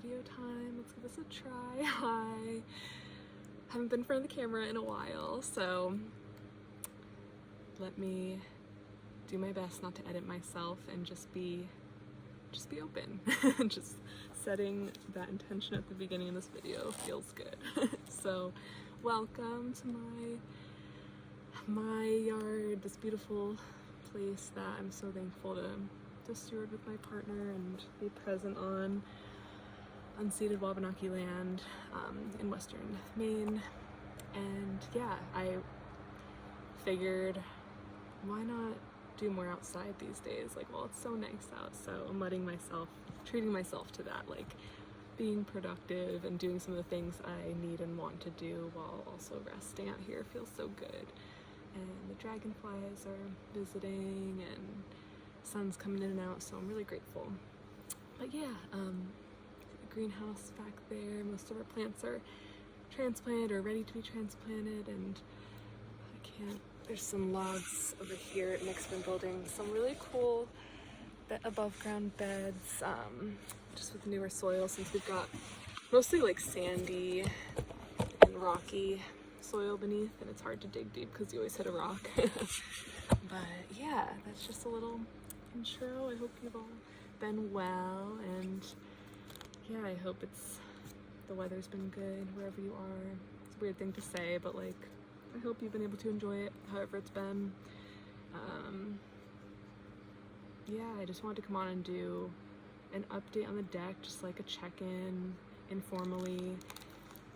video time. Let's give this a try. Hi. Haven't been in front of the camera in a while, so let me do my best not to edit myself and just be open. Just setting that intention at the beginning of this video feels good. So welcome to my yard, this beautiful place that I'm so thankful to steward with my partner and be present on unceded Wabanaki land in western Maine. And yeah, I figured why not do more outside these days? Like, well, it's so nice out, so I'm treating myself to that, like being productive and doing some of the things I need and want to do while also resting out here feels so good. And the dragonflies are visiting and sun's coming in and out, so I'm really grateful. But yeah, the greenhouse back there, most of our plants are transplanted or ready to be transplanted, and there's some logs over here. Nick's been building some really cool above ground beds, just with newer soil, since we've got mostly like sandy and rocky soil beneath, and it's hard to dig deep because you always hit a rock. But yeah, that's just a little intro. I hope you've all been well, and yeah, I hope the weather's been good wherever you are. It's a weird thing to say, but like, I hope you've been able to enjoy it however it's been. Yeah, I just wanted to come on and do an update on the deck, just like a check-in informally.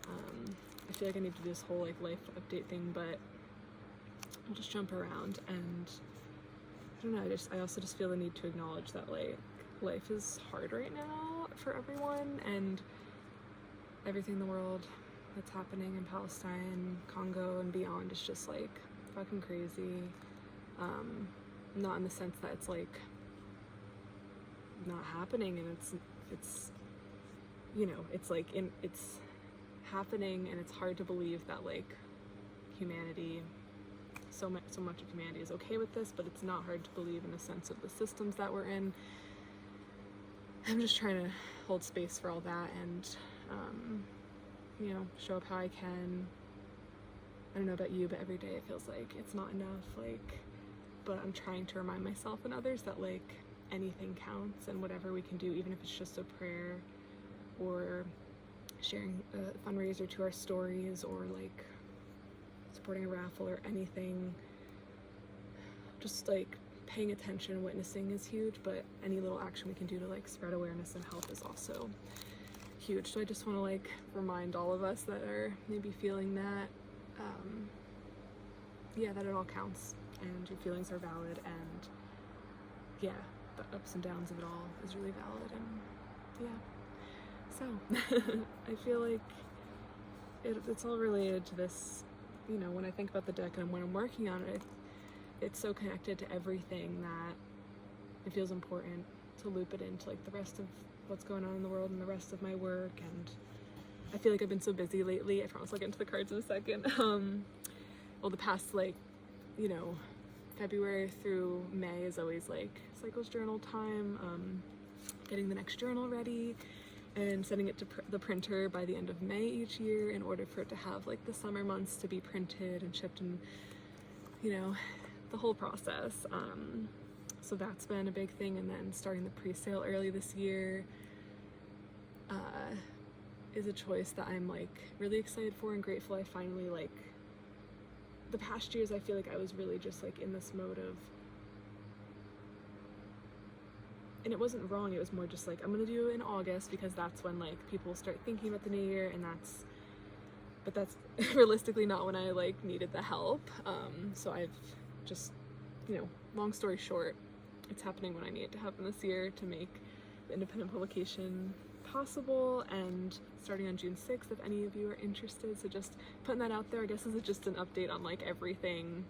I feel like I need to do this whole like life update thing, but I'll just jump around. And I don't know, I also just feel the need to acknowledge that like life is hard right now for everyone, and everything in the world that's happening in Palestine, Congo, and beyond is just like fucking crazy. Not in the sense that it's like not happening, and it's you know, it's like it's happening, and it's hard to believe that like humanity, so much of humanity is okay with this, but it's not hard to believe in the sense of the systems that we're in. I'm just trying to hold space for all that, and you know, show up how I can. I don't know about you, but every day it feels like it's not enough, like, but I'm trying to remind myself and others that like anything counts, and whatever we can do, even if it's just a prayer or sharing a fundraiser to our stories, or like supporting a raffle or anything, just like paying attention, witnessing is huge, but any little action we can do to like spread awareness and help is also huge. So I just want to like remind all of us that are maybe feeling that, yeah, that it all counts, and your feelings are valid, and yeah, the ups and downs of it all is really valid. And yeah, so I feel like it's all related to this, you know, when I think about the deck and when I'm working on it, it's so connected to everything that it feels important to loop it into like the rest of what's going on in the world and the rest of my work. And I feel like I've been so busy lately. I promise I'll get into the cards in a second. Well, the past, like, you know, February through May is always like Cycles journal time, getting the next journal ready and sending it to the printer by the end of May each year in order for it to have like the summer months to be printed and shipped, and you know, the whole process. So that's been a big thing. And then starting the pre-sale early this year is a choice that I'm like really excited for and grateful. I finally, like, the past years I feel like I was really just like in this mode of, and it wasn't wrong, it was more just like, I'm gonna do it in August because that's when like people start thinking about the new year, and that's realistically not when I like needed the help. So I've just, you know, long story short, it's happening when I need it to happen this year to make the independent publication possible, and starting on June 6th if any of you are interested. So just putting that out there. I guess this is just an update on like everything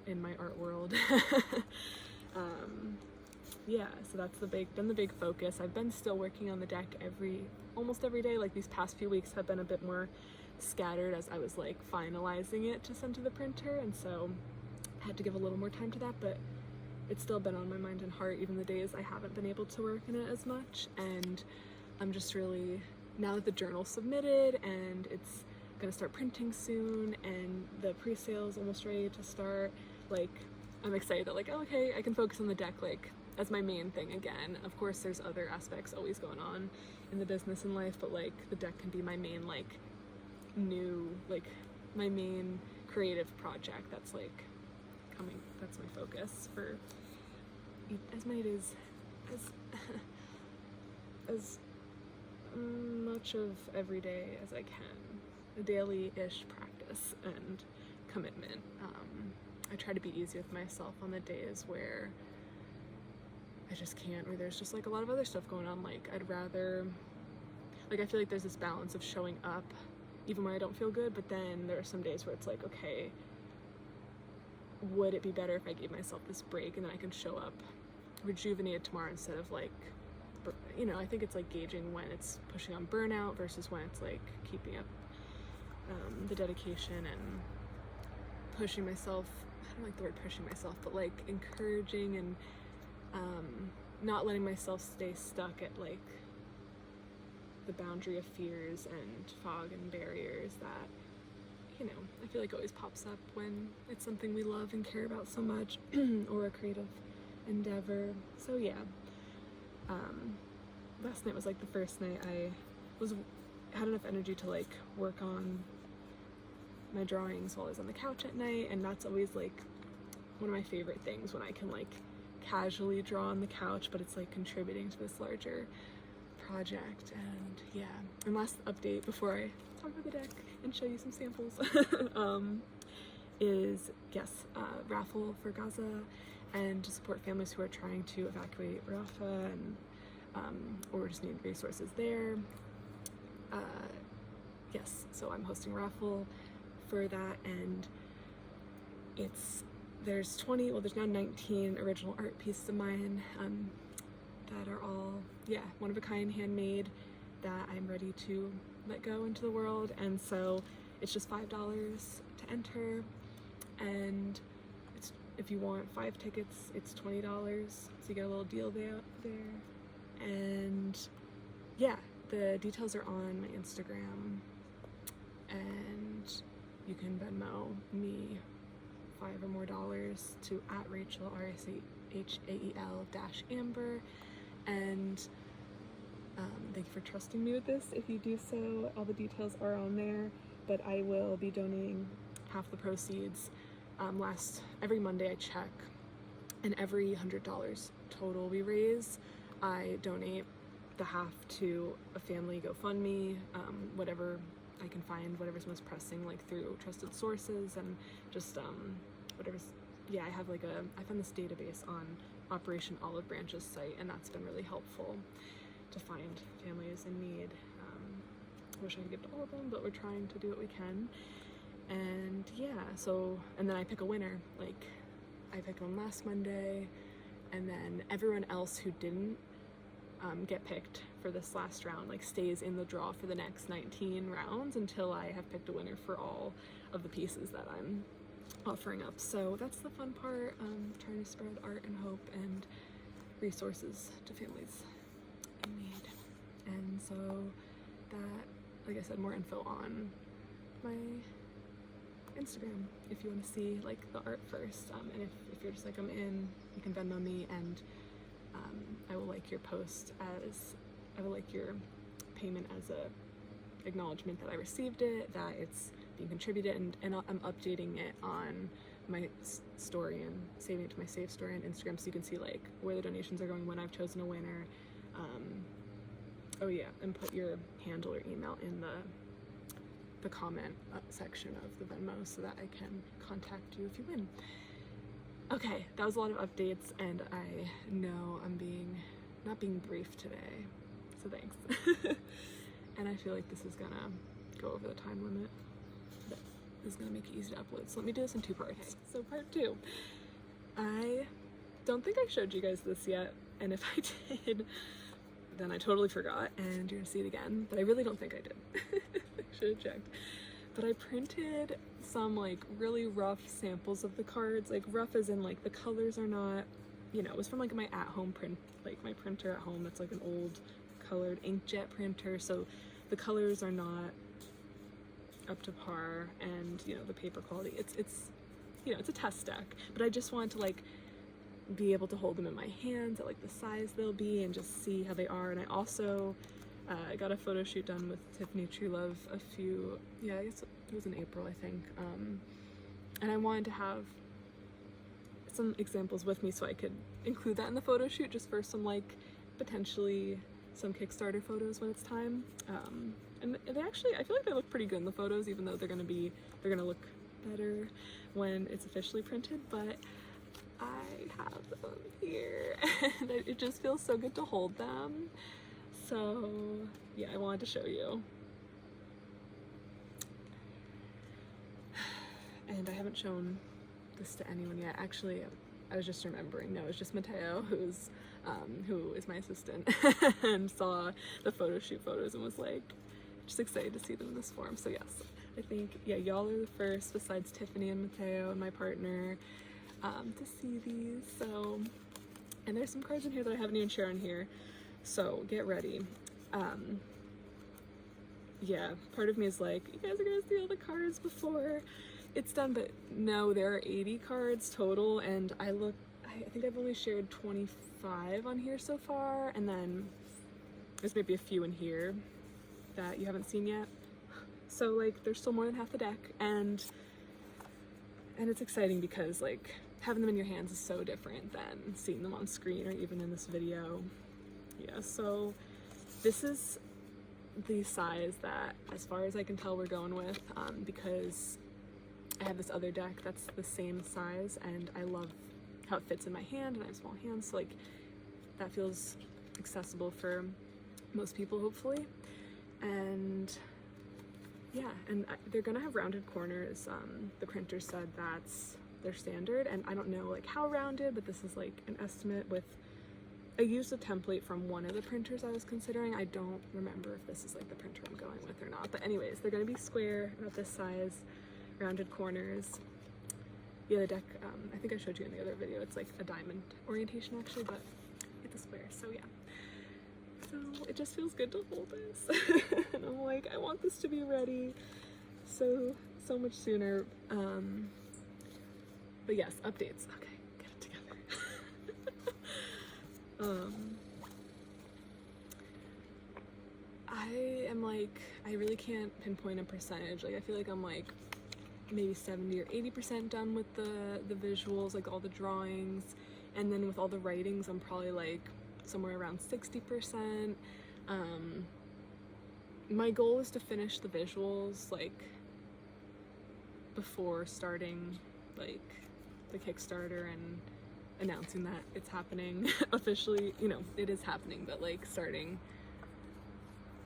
in my art world. Yeah, so that's been the big focus. I've been still working on the deck almost every day. Like these past few weeks have been a bit more scattered as I was like finalizing it to send to the printer, and so I had to give a little more time to that, but it's still been on my mind and heart even the days I haven't been able to work in it as much. And I'm just really, now that the journal's submitted and it's gonna start printing soon and the pre-sale's almost ready to start, like, I'm excited that, like, oh, okay, I can focus on the deck, like, as my main thing again. Of course, there's other aspects always going on in the business and life, but, like, the deck can be my main, like, my main creative project that's, like, coming, that's my focus for as many days as much of every day as I can. A daily-ish practice and commitment. I try to be easy with myself on the days where I just can't, or there's just, like, a lot of other stuff going on. Like, I'd rather, like, I feel like there's this balance of showing up even when I don't feel good, but then there are some days where it's like, okay, would it be better if I gave myself this break and then I can show up rejuvenated tomorrow instead of, like, you know, I think it's, like, gauging when it's pushing on burnout versus when it's, like, keeping up the dedication and pushing myself. I don't like the word pushing myself, but, like, encouraging and not letting myself stay stuck at, like, the boundary of fears and fog and barriers that, you know, I feel like always pops up when it's something we love and care about so much or a creative endeavor. So yeah, last night was, like, the first night I had enough energy to, like, work on my drawings while I was on the couch at night, and that's always, like, one of my favorite things, when I can, like, casually draw on the couch, but it's, like, contributing to this larger project. And yeah, and last update before I talk about the deck and show you some samples is, yes, raffle for Gaza and to support families who are trying to evacuate Rafah and or just need resources there. Yes, so I'm hosting a raffle for that, and there's now 19 original art pieces of mine that are all, yeah, one of a kind, handmade, that I'm ready to let go into the world. And so it's just $5 to enter, and if you want 5 tickets, it's $20, so you get a little deal there. And yeah, the details are on my Instagram, and you can Venmo me $5 or more to @Rachel, RACHAEL-Amber. And thank you for trusting me with this. If you do so, all the details are on there, but I will be donating half the proceeds. Every Monday I check, and every $100 total we raise, I donate the half to a family GoFundMe, whatever I can find, whatever's most pressing, like through trusted sources, and just whatever's, yeah, I found this database on Operation Olive Branch's site, and that's been really helpful to find families in need. I wish I could give to all of them, but we're trying to do what we can. And yeah, and then I pick a winner. Like, I picked one last Monday, and then everyone else who didn't get picked for this last round, like, stays in the draw for the next 19 rounds until I have picked a winner for all of the pieces that I'm offering up. So that's the fun part, trying to spread art and hope and resources to families in need. And so that, like I said, more info on my Instagram if you want to see, like, the art first, and if you're just like, I'm in, you can Venmo me, and I will like your post I will like your payment as a acknowledgement that I received it, that it's being contributed, and I'm updating it on my story and saving it to my save story on Instagram, so you can see, like, where the donations are going when I've chosen a winner. Oh yeah, and put your handle or email in the comment section of the Venmo so that I can contact you if you win. Okay, that was a lot of updates, and I know I'm not being brief today, so thanks. And I feel like this is gonna go over the time limit, but this is gonna make it easy to upload. So let me do this in 2 parts. Okay, so part 2. I don't think I showed you guys this yet, and if I did, then I totally forgot, and you're gonna see it again, but I really don't think I did. I should have checked. But I printed some, like, really rough samples of the cards, like, rough as in, like, the colors are not, you know, it was from, like, my at-home print, like, my printer at home that's, like, an old colored inkjet printer, so the colors are not up to par, and you know, the paper quality, it's you know, it's a test deck, but I just want to like be able to hold them in my hands at like the size they'll be and just see how they are. And I also got a photo shoot done with Tiffany Truelove I guess it was in April, I think, and I wanted to have some examples with me so I could include that in the photo shoot, just for some like potentially some Kickstarter photos when it's time. And they actually, I feel like they look pretty good in the photos, even though they're gonna look better when it's officially printed, but I have them here and it just feels so good to hold them. So yeah, I wanted to show you. And I haven't shown this to anyone yet. Actually, I was just remembering, no, it's just Mateo, who is my assistant, and saw the photo shoot photos and was like, just excited to see them in this form. So yes, I think, yeah, y'all are the first, besides Tiffany and Mateo and my partner, to see these. So, and there's some cards in here that I haven't even shared on here, so get ready. Yeah, part of me is like, you guys are gonna see all the cards before it's done, but no, there are 80 cards total, and I think I've only shared 25 on here so far, and then there's maybe a few in here that you haven't seen yet. So like, there's still more than half the deck, and it's exciting because like having them in your hands is so different than seeing them on screen or even in this video. Yeah, so this is the size that, as far as I can tell, we're going with, because I have this other deck that's the same size, and I love how it fits in my hand, and I have small hands, so like that feels accessible for most people, hopefully. And yeah, and they're gonna have rounded corners. The printer said that's their standard, and I don't know like how rounded, but this is like an estimate. I used a template from one of the printers I was considering. I don't remember if this is like the printer I'm going with or not, but anyways, they're gonna be square, about this size, rounded corners. Yeah, the deck, I think I showed you in the other video, it's like a diamond orientation actually, but it's a square, so yeah. So it just feels good to hold this. And I'm like, I want this to be ready so much sooner. But yes, updates. Okay, get it together. I am like, I really can't pinpoint a percentage. Like, I feel like I'm like maybe 70 or 80% done with the visuals, like all the drawings, and then with all the writings I'm probably like somewhere around 60%. My goal is to finish the visuals like before starting like the Kickstarter and announcing that it's happening officially. You know, it is happening, but like starting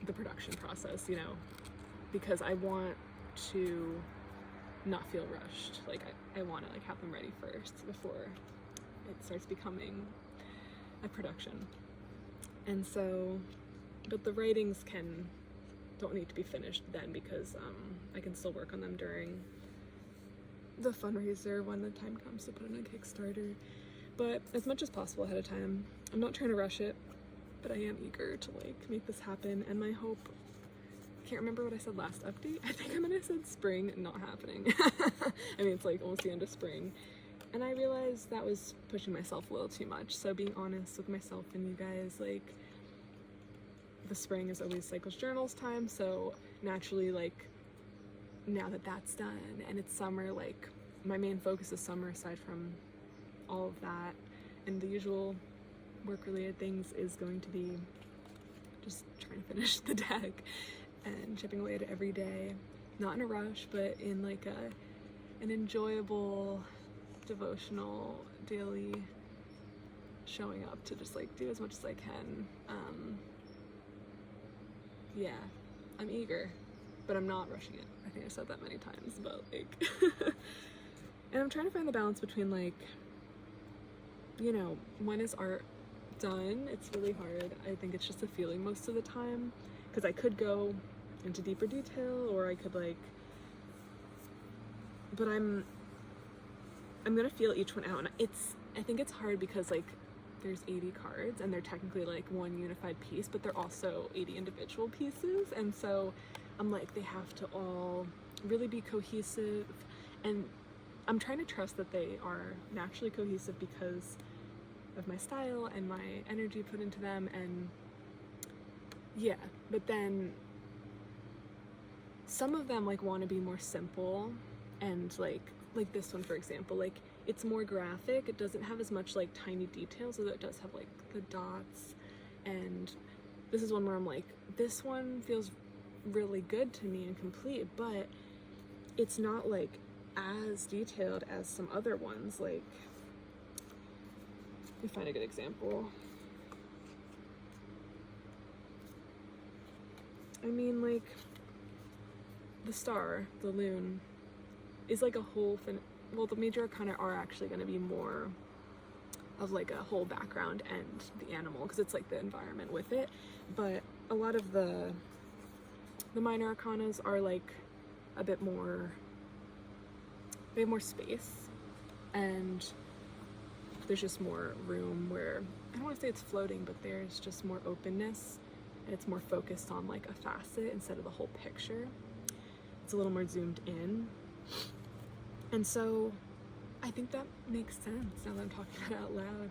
the production process, you know, because I want to not feel rushed. Like I want to like have them ready first before it starts becoming a production. And so, but the writings don't need to be finished then, because I can still work on them during the fundraiser when the time comes to put in a Kickstarter. But as much as possible ahead of time. I'm not trying to rush it, but I am eager to like make this happen. And my hope, I can't remember what I said last update. I think I might have said spring, not happening. I mean, it's like almost the end of spring. And I realized that was pushing myself a little too much. So being honest with myself and you guys, like, the spring is always Cycles Journals time. So naturally, like, now that that's done and it's summer, like, my main focus is summer aside from all of that. And the usual work-related things is going to be just trying to finish the deck and chipping away at it every day. Not in a rush, but in like an enjoyable, devotional, daily showing up to just like do as much as I can. Yeah, I'm eager, but I'm not rushing it. I think I've said that many times, but like and I'm trying to find the balance between like, you know, when is art done? It's really hard. I think it's just a feeling most of the time, because I could go into deeper detail, or I could like, but I'm gonna feel each one out, and I think it's hard because like there's 80 cards, and they're technically like one unified piece, but they're also 80 individual pieces, and so I'm like, they have to all really be cohesive, and I'm trying to trust that they are naturally cohesive because of my style and my energy put into them. And yeah, but then some of them like want to be more simple, and like this one, for example, like it's more graphic. It doesn't have as much like tiny details, although it does have like the dots. And this is one where I'm like, this one feels really good to me and complete, but it's not like as detailed as some other ones. Like, let me find a good example. I mean, like, the star, the loon, is like a whole thing. Well, the major arcana are actually going to be more of like a whole background and the animal, because it's like the environment with it. But a lot of the minor arcanas are like a bit more, they have more space, and there's just more room where, I don't want to say it's floating, but there's just more openness, and it's more focused on like a facet instead of the whole picture. It's a little more zoomed in. And so I think that makes sense now that I'm talking about it out loud.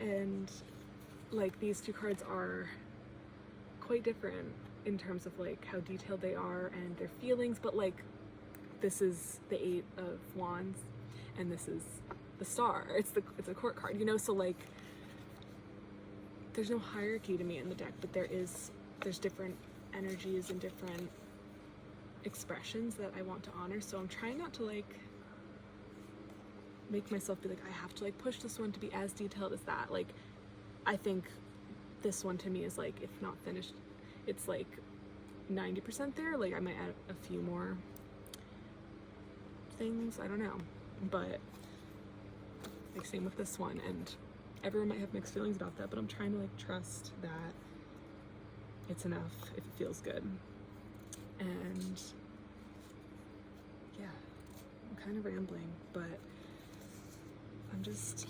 And like these two cards are quite different in terms of like how detailed they are and their feelings, but like this is the 8 of Wands and this is the star. It's a court card, you know, so like there's no hierarchy to me in the deck, but there's different energies and different expressions that I want to honor. So I'm trying not to like make myself be like, I have to like push this one to be as detailed as that. Like, I think this one to me is like, if not finished, it's like 90% there. Like I might add a few more things, I don't know, but like same with this one. And everyone might have mixed feelings about that, but I'm trying to like trust that it's enough if it feels good. And yeah, I'm kind of rambling, but I'm just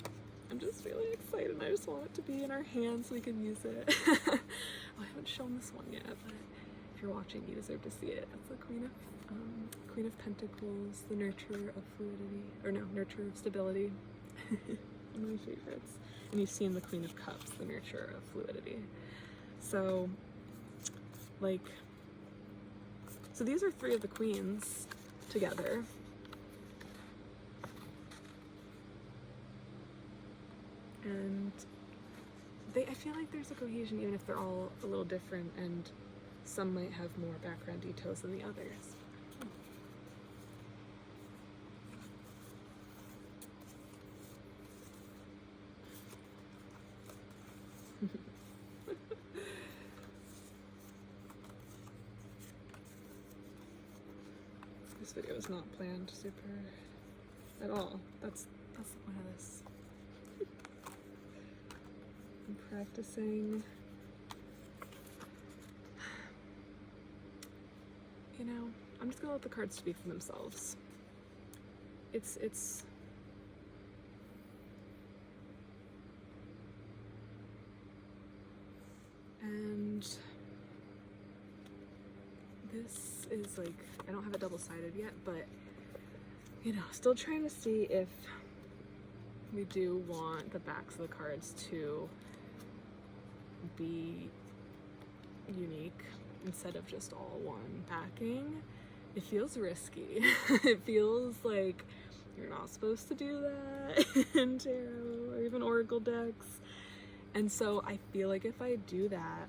really excited, and I just want it to be in our hands so we can use it. Oh, I haven't shown this one yet, but if you're watching, you deserve to see it. It's the Queen of Pentacles, the Nurturer of Fluidity, or no, Nurturer of Stability. One of my favorites. And you've seen the Queen of Cups, the Nurturer of Fluidity. So, like, so these are 3 of the queens together. And I feel like there's a cohesion even if they're all a little different, and some might have more background details than the others. This video is not planned super at all. That's the point of this. I'm practicing. You know, I'm just gonna let the cards speak for themselves. It's and this is like, I don't have it double-sided yet, but you know, still trying to see if we do want the backs of the cards to be unique instead of just all one backing. It feels risky. It feels like you're not supposed to do that in tarot or even oracle decks. And so I feel like if I do that,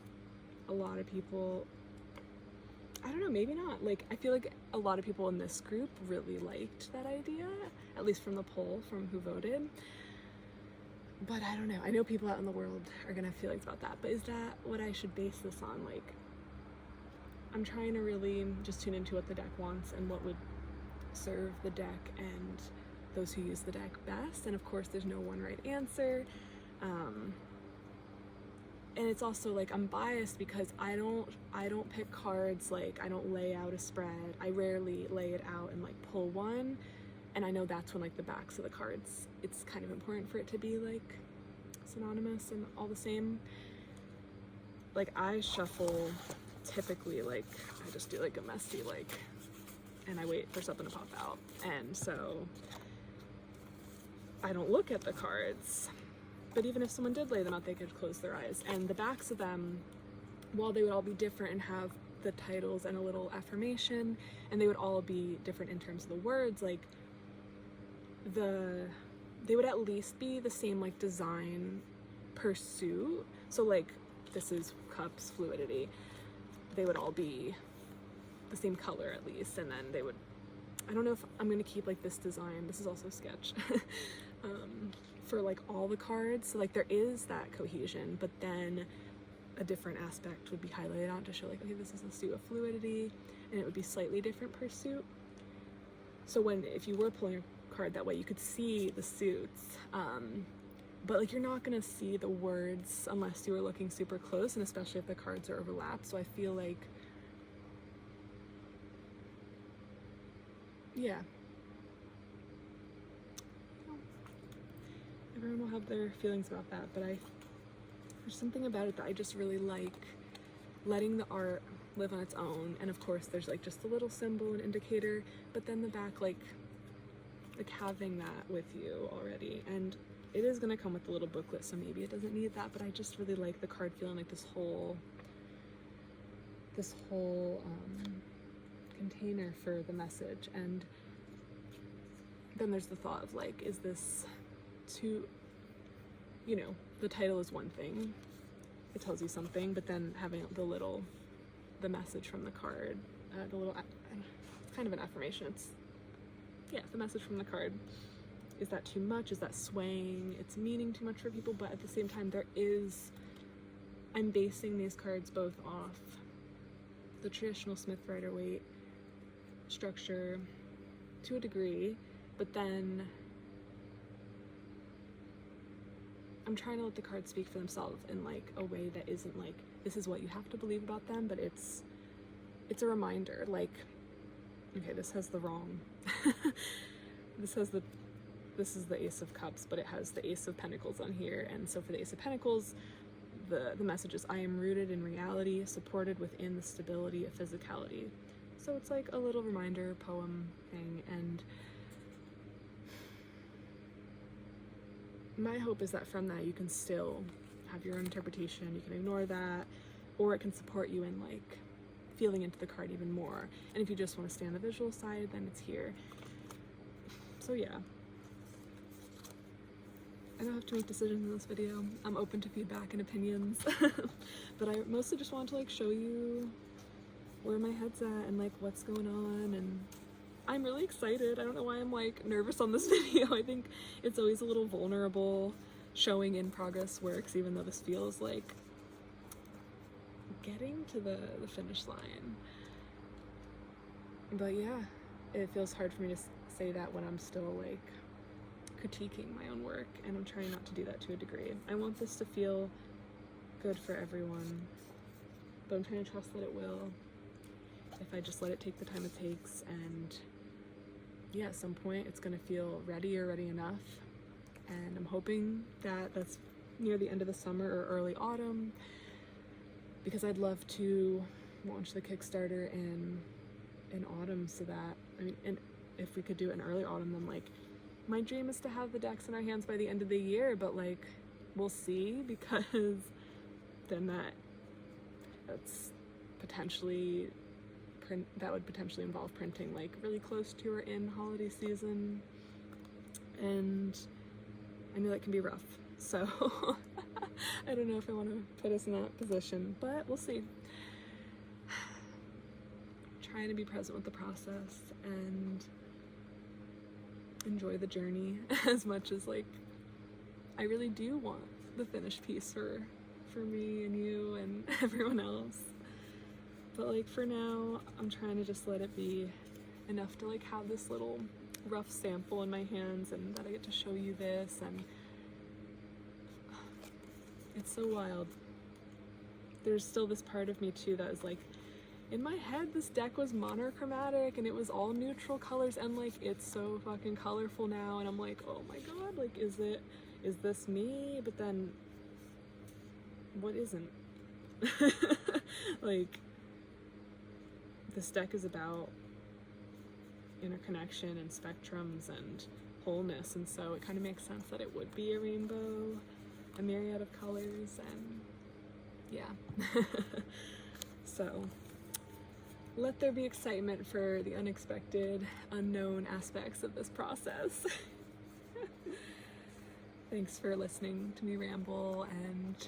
a lot of people, I don't know, maybe not. Like, I feel like a lot of people in this group really liked that idea, at least from the poll, from who voted. But I don't know. I know people out in the world are gonna have feelings about that, but is that what I should base this on? Like, I'm trying to really just tune into what the deck wants and what would serve the deck and those who use the deck best. And of course, there's no one right answer. And it's also like, I'm biased because I don't pick cards, like I don't lay out a spread. I rarely lay it out and like pull one. And I know that's when like the backs of the cards, it's kind of important for it to be like synonymous and all the same. Like I shuffle typically, like I just do like a messy like, and I wait for something to pop out, and so I don't look at the cards. But even if someone did lay them out, they could close their eyes. And the backs of them, while they would all be different and have the titles and a little affirmation, and they would all be different in terms of the words, like they would at least be the same like design pursuit. So like this is cups, fluidity. They would all be the same color at least, and then they would, I don't know if I'm gonna keep like this design. This is also a sketch. For like all the cards, so like there is that cohesion, but then a different aspect would be highlighted on to show like, okay, this is a suit of fluidity, and it would be slightly different pursuit. So if you were pulling a card that way, you could see the suits, but like you're not gonna see the words unless you were looking super close, and especially if the cards are overlapped. So I feel like, yeah, everyone will have their feelings about that, but there's something about it that I just really like, letting the art live on its own. And of course there's like just a little symbol and indicator, but then the back, like having that with you already. And it is going to come with a little booklet, so maybe it doesn't need that, but I just really like the card feeling like this whole container for the message. And then there's the thought of like, is this too, you know, the title is one thing, it tells you something, but then having the message from the card, it's kind of an affirmation. It's, yeah, the message from the card. Is that too much? Is that swaying? It's meaning too much for people, but at the same time I'm basing these cards both off the traditional Smith Rider-Waite structure to a degree, but then I'm trying to let the cards speak for themselves in like a way that isn't like, this is what you have to believe about them, but it's a reminder, like, okay, this has the wrong, this is the Ace of Cups, but it has the Ace of Pentacles on here. And so for the Ace of Pentacles, the message is, I am rooted in reality, supported within the stability of physicality. So it's like a little reminder poem thing, and my hope is that from that you can still have your own interpretation. You can ignore that, or it can support you in like feeling into the card even more. And if you just want to stay on the visual side, then it's here. So yeah, I don't have to make decisions in this video. I'm open to feedback and opinions, but I mostly just want to like show you where my head's at and like what's going on. And I'm really excited. I don't know why I'm like nervous on this video. I think it's always a little vulnerable showing in progress works, even though this feels like getting to the finish line. But yeah, it feels hard for me to say that when I'm still like critiquing my own work, and I'm trying not to do that to a degree. I want this to feel good for everyone, but I'm trying to trust that it will, if I just let it take the time it takes. And yeah, at some point it's gonna feel ready or ready enough, and I'm hoping that that's near the end of the summer or early autumn, because I'd love to launch the Kickstarter in autumn, so that, I mean, and if we could do it in early autumn, then like my dream is to have the decks in our hands by the end of the year, but like we'll see, because then that's potentially that would potentially involve printing like really close to or in holiday season, and I know that can be rough, so I don't know if I want to put us in that position, but we'll see. Trying to be present with the process and enjoy the journey as much as like I really do want the finished piece for me and you and everyone else. But like for now, I'm trying to just let it be enough to like have this little rough sample in my hands, and that I get to show you this, and it's so wild. There's still this part of me too that is like, in my head this deck was monochromatic and it was all neutral colors, and like it's so fucking colorful now, and I'm like, oh my god, like is is this me? But then, what isn't? Like, this deck is about interconnection and spectrums and wholeness, and so it kind of makes sense that it would be a rainbow, a myriad of colors, and yeah. So let there be excitement for the unexpected, unknown aspects of this process. Thanks for listening to me ramble and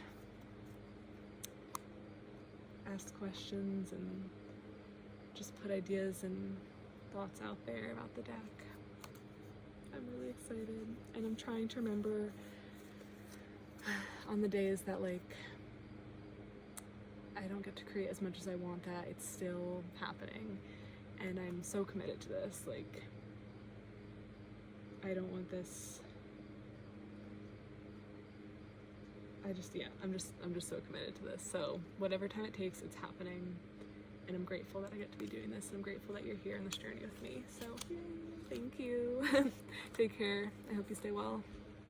ask questions and just put ideas and thoughts out there about the deck. I'm really excited, and I'm trying to remember on the days that like I don't get to create as much as I want, that it's still happening, and I'm so committed to this. Like, I don't want this. I'm just so committed to this. So whatever time it takes, it's happening, and I'm grateful that I get to be doing this, and I'm grateful that you're here on this journey with me. So thank you. Take care. I hope you stay well.